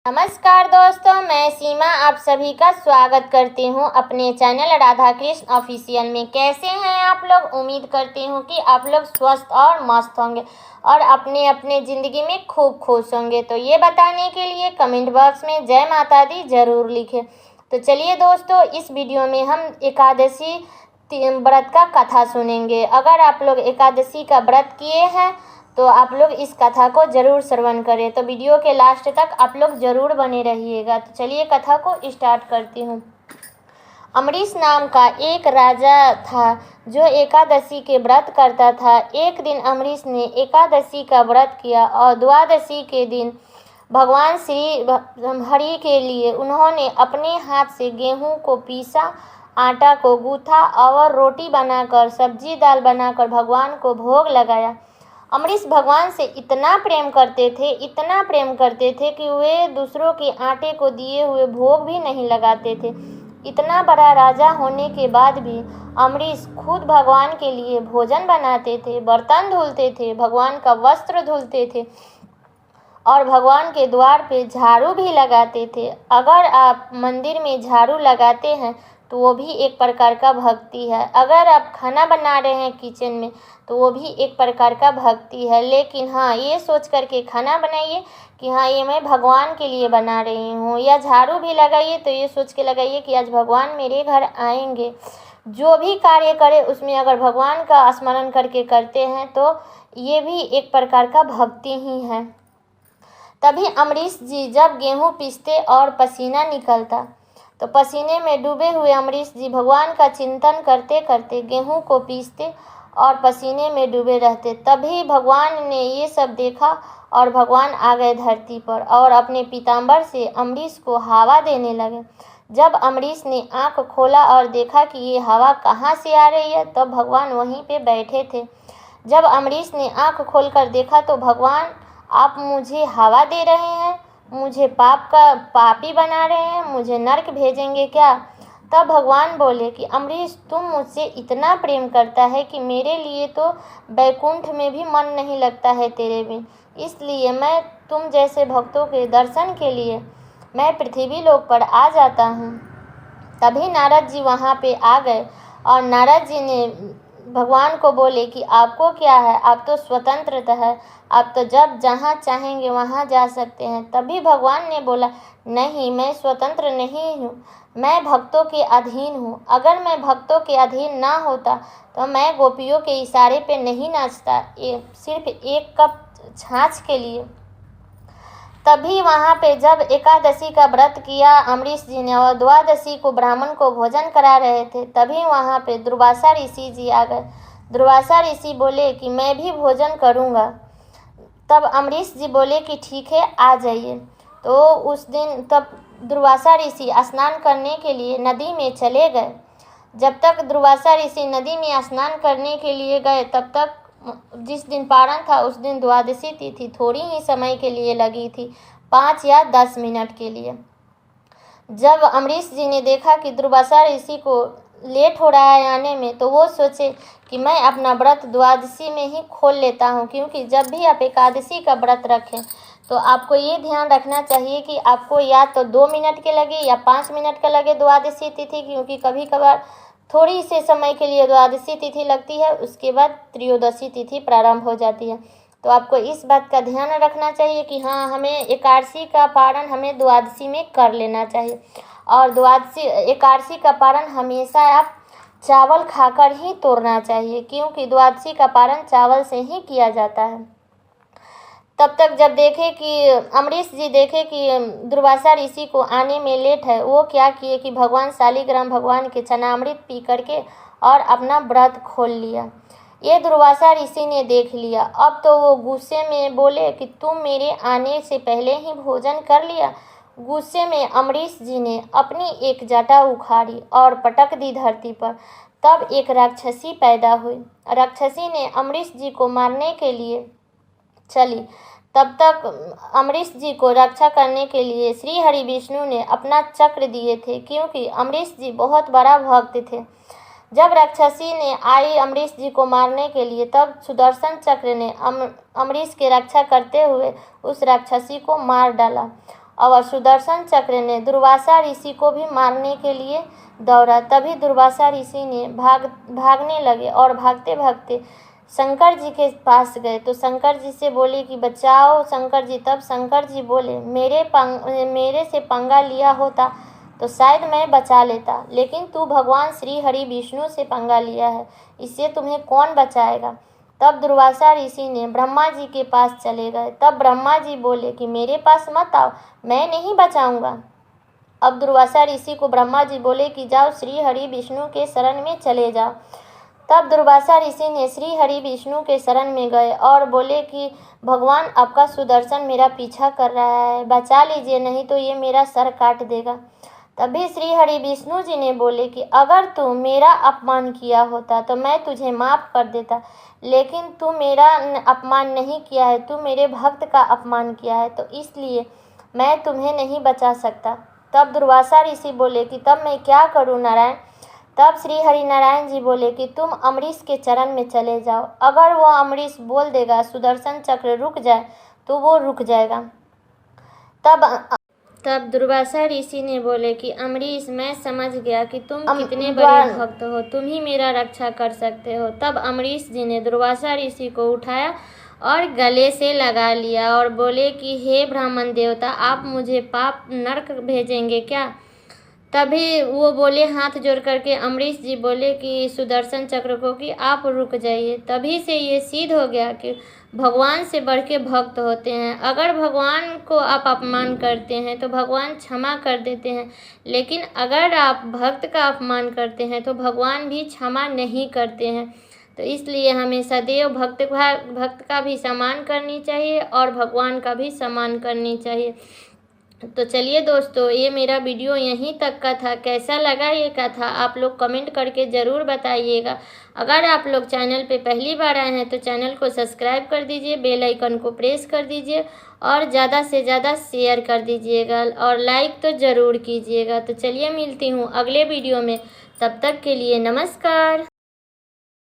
नमस्कार दोस्तों, मैं सीमा आप सभी का स्वागत करती हूं अपने चैनल राधा कृष्ण ऑफिशियल में। कैसे हैं आप लोग? उम्मीद करती हूं कि आप लोग स्वस्थ और मस्त होंगे और अपने अपने ज़िंदगी में खूब खुश होंगे। तो ये बताने के लिए कमेंट बॉक्स में जय माता दी ज़रूर लिखें। तो चलिए दोस्तों, इस वीडियो में हम एकादशी व्रत का कथा सुनेंगे। अगर आप लोग एकादशी का व्रत किए हैं तो आप लोग इस कथा को ज़रूर श्रवण करें। तो वीडियो के लास्ट तक आप लोग ज़रूर बने रहिएगा। तो चलिए कथा को स्टार्ट करती हूँ। अम्बरीश नाम का एक राजा था जो एकादशी के व्रत करता था। एक दिन अम्बरीश ने एकादशी का व्रत किया और द्वादशी के दिन भगवान श्री हरि के लिए उन्होंने अपने हाथ से गेहूं को पीसा, आटा को गूथा और रोटी बनाकर, सब्जी दाल बनाकर भगवान को भोग लगाया। अम्बरीश भगवान से इतना प्रेम करते थे कि वे दूसरों के आटे को दिए हुए भोग भी नहीं लगाते थे। इतना बड़ा राजा होने के बाद भी अम्बरीश खुद भगवान के लिए भोजन बनाते थे, बर्तन धुलते थे, भगवान का वस्त्र धुलते थे और भगवान के द्वार पे झाड़ू भी लगाते थे। अगर आप मंदिर में झाड़ू लगाते हैं तो वो भी एक प्रकार का भक्ति है। अगर आप खाना बना रहे हैं किचन में तो वो भी एक प्रकार का भक्ति है। लेकिन हाँ, ये सोच करके खाना बनाइए कि हाँ, ये मैं भगवान के लिए बना रही हूँ। या झाड़ू भी लगाइए तो ये सोच के लगाइए कि आज भगवान मेरे घर आएंगे। जो भी कार्य करें उसमें अगर भगवान का स्मरण करके करते हैं तो ये भी एक प्रकार का भक्ति ही है। तभी अम्बरीश जी जब गेहूँ पीसते और पसीना निकलता तो पसीने में डूबे हुए अम्बरीश जी भगवान का चिंतन करते करते गेहूं को पीसते और पसीने में डूबे रहते। तभी भगवान ने ये सब देखा और भगवान आ गए धरती पर और अपने पीताम्बर से अम्बरीश को हवा देने लगे। जब अम्बरीश ने आंख खोला और देखा कि ये हवा कहाँ से आ रही है, तब भगवान वहीं पे बैठे थे। जब अम्बरीश ने आंख खोलकर देखा तो भगवान, आप मुझे हवा दे रहे हैं, मुझे पापी बना रहे हैं, मुझे नरक भेजेंगे क्या? तब भगवान बोले कि अम्बरीश, तुम मुझसे इतना प्रेम करता है कि मेरे लिए तो बैकुंठ में भी मन नहीं लगता है तेरे बिन। इसलिए मैं तुम जैसे भक्तों के दर्शन के लिए मैं पृथ्वी लोक पर आ जाता हूँ। तभी नारद जी वहाँ पे आ गए और नारद जी ने भगवान को बोले कि आपको क्या है, आप तो स्वतंत्र है, आप तो जब जहाँ चाहेंगे वहाँ जा सकते हैं। तभी भगवान ने बोला, नहीं, मैं स्वतंत्र नहीं हूँ, मैं भक्तों के अधीन हूँ। अगर मैं भक्तों के अधीन ना होता तो मैं गोपियों के इशारे पे नहीं नाचता, सिर्फ एक कप छाछ के लिए। तभी वहाँ पे जब एकादशी का व्रत किया अम्बरीश जी ने और द्वादशी को ब्राह्मण को भोजन करा रहे थे, तभी वहाँ पे दुर्वासा ऋषि जी आ गए। दुर्वासा ऋषि बोले कि मैं भी भोजन करूँगा। तब अम्बरीश जी बोले कि ठीक है, आ जाइए। तो उस दिन तब दुर्वासा ऋषि स्नान करने के लिए नदी में चले गए। जब तक दुर्वासा ऋषि नदी में स्नान करने के लिए गए, तब तक जिस दिन पारण था उस दिन द्वादशी तिथि थोड़ी ही समय के लिए लगी थी, 5 या 10 मिनट के लिए। जब अम्बरीश जी ने देखा कि दुर्वासा ऋषि को लेट हो रहा है आने में, तो वो सोचे कि मैं अपना व्रत द्वादशी में ही खोल लेता हूँ। क्योंकि जब भी आप एकादशी का व्रत रखें तो आपको ये ध्यान रखना चाहिए कि आपको या तो 2 मिनट के लगे या 5 मिनट का लगे द्वादशी तिथि। क्योंकि कभी कभार थोड़ी से समय के लिए द्वादशी तिथि लगती है, उसके बाद त्रयोदशी तिथि प्रारंभ हो जाती है। तो आपको इस बात का ध्यान रखना चाहिए कि हाँ, हमें एकादशी का पारण हमें द्वादशी में कर लेना चाहिए। और एकादशी का पारण हमेशा आप चावल खाकर ही तोड़ना चाहिए, क्योंकि द्वादशी का पारण चावल से ही किया जाता है। तब तक जब देखे कि अम्बरीश जी देखे कि दुर्वासा ऋषि को आने में लेट है, वो क्या किए कि भगवान शालिग्राम भगवान के चनामृत पी करके और अपना व्रत खोल लिया। ये दुर्वासा ऋषि ने देख लिया। अब तो वो गुस्से में बोले कि तुम मेरे आने से पहले ही भोजन कर लिया। गुस्से में अम्बरीश जी ने अपनी एक जटा उखाड़ी और पटक दी धरती पर। तब एक राक्षसी पैदा हुई। राक्षसी ने अम्बरीश जी को मारने के लिए चली। तब तक अम्बरीश जी को रक्षा करने के लिए श्री हरि विष्णु ने अपना चक्र दिए थे, क्योंकि अम्बरीश जी बहुत बड़ा भक्त थे। जब राक्षसी ने आई अम्बरीश जी को मारने के लिए, तब सुदर्शन चक्र ने अम्बरीश की रक्षा करते हुए उस राक्षसी को मार डाला और सुदर्शन चक्र ने दुर्वासा ऋषि को भी मारने के लिए दौड़ा। तभी दुर्वासा ऋषि ने भागने लगे और भागते भागते शंकर जी के पास गए। तो शंकर जी से बोले कि बचाओ शंकर जी। तब शंकर जी बोले मेरे से पंगा लिया होता तो शायद मैं बचा लेता, लेकिन तू भगवान श्री हरि विष्णु से पंगा लिया है, इससे तुम्हें कौन बचाएगा। तब दुर्वासा ऋषि ने ब्रह्मा जी के पास चले गए। तब ब्रह्मा जी बोले कि मेरे पास मत आओ, मैं नहीं बचाऊंगा। अब दुर्वासा ऋषि को ब्रह्मा जी बोले कि जाओ श्री हरि विष्णु के शरण में चले जाओ। तब दुर्वासा ऋषि ने श्री हरि विष्णु के शरण में गए और बोले कि भगवान आपका सुदर्शन मेरा पीछा कर रहा है, बचा लीजिए, नहीं तो ये मेरा सर काट देगा। तभी श्री हरि विष्णु जी ने बोले कि अगर तू मेरा अपमान किया होता तो मैं तुझे माफ़ कर देता, लेकिन तू मेरा अपमान नहीं किया है, तू मेरे भक्त का अपमान किया है, तो इसलिए मैं तुम्हें नहीं बचा सकता। तब दुर्वासा ऋषि बोले कि तब मैं क्या करूं नारायण। तब श्री हरि नारायण जी बोले कि तुम अम्बरीश के चरण में चले जाओ, अगर वो अम्बरीश बोल देगा सुदर्शन चक्र रुक जाए तो वो रुक जाएगा। तब दुर्वासा ऋषि ने बोले कि अम्बरीश, मैं समझ गया कि तुम कितने बड़े भक्त हो, तुम ही मेरा रक्षा कर सकते हो। तब अम्बरीश जी ने दुर्वासा ऋषि को उठाया और गले से लगा लिया और बोले कि हे ब्राह्मण देवता, आप मुझे पाप नरक भेजेंगे क्या। तभी वो बोले हाथ जोड़ करके अम्बरीश जी बोले कि सुदर्शन चक्र को कि आप रुक जाइए। तभी से ये सिद्ध हो गया कि भगवान से बढ़ के भक्त होते हैं। अगर भगवान को आप अपमान करते हैं तो भगवान क्षमा कर देते हैं, लेकिन अगर आप भक्त का अपमान करते हैं तो भगवान भी क्षमा नहीं करते हैं। तो इसलिए हमें सदैव भक्त का भी सम्मान करनी चाहिए और भगवान का भी सम्मान करनी चाहिए। तो चलिए दोस्तों, ये मेरा वीडियो यहीं तक का था। कैसा लगा ये कथा आप लोग कमेंट करके ज़रूर बताइएगा। अगर आप लोग चैनल पे पहली बार आए हैं तो चैनल को सब्सक्राइब कर दीजिए, बेल आइकन को प्रेस कर दीजिए और ज़्यादा से ज़्यादा शेयर कर दीजिएगा और लाइक तो ज़रूर कीजिएगा। तो चलिए मिलती हूँ अगले वीडियो में, तब तक के लिए नमस्कार।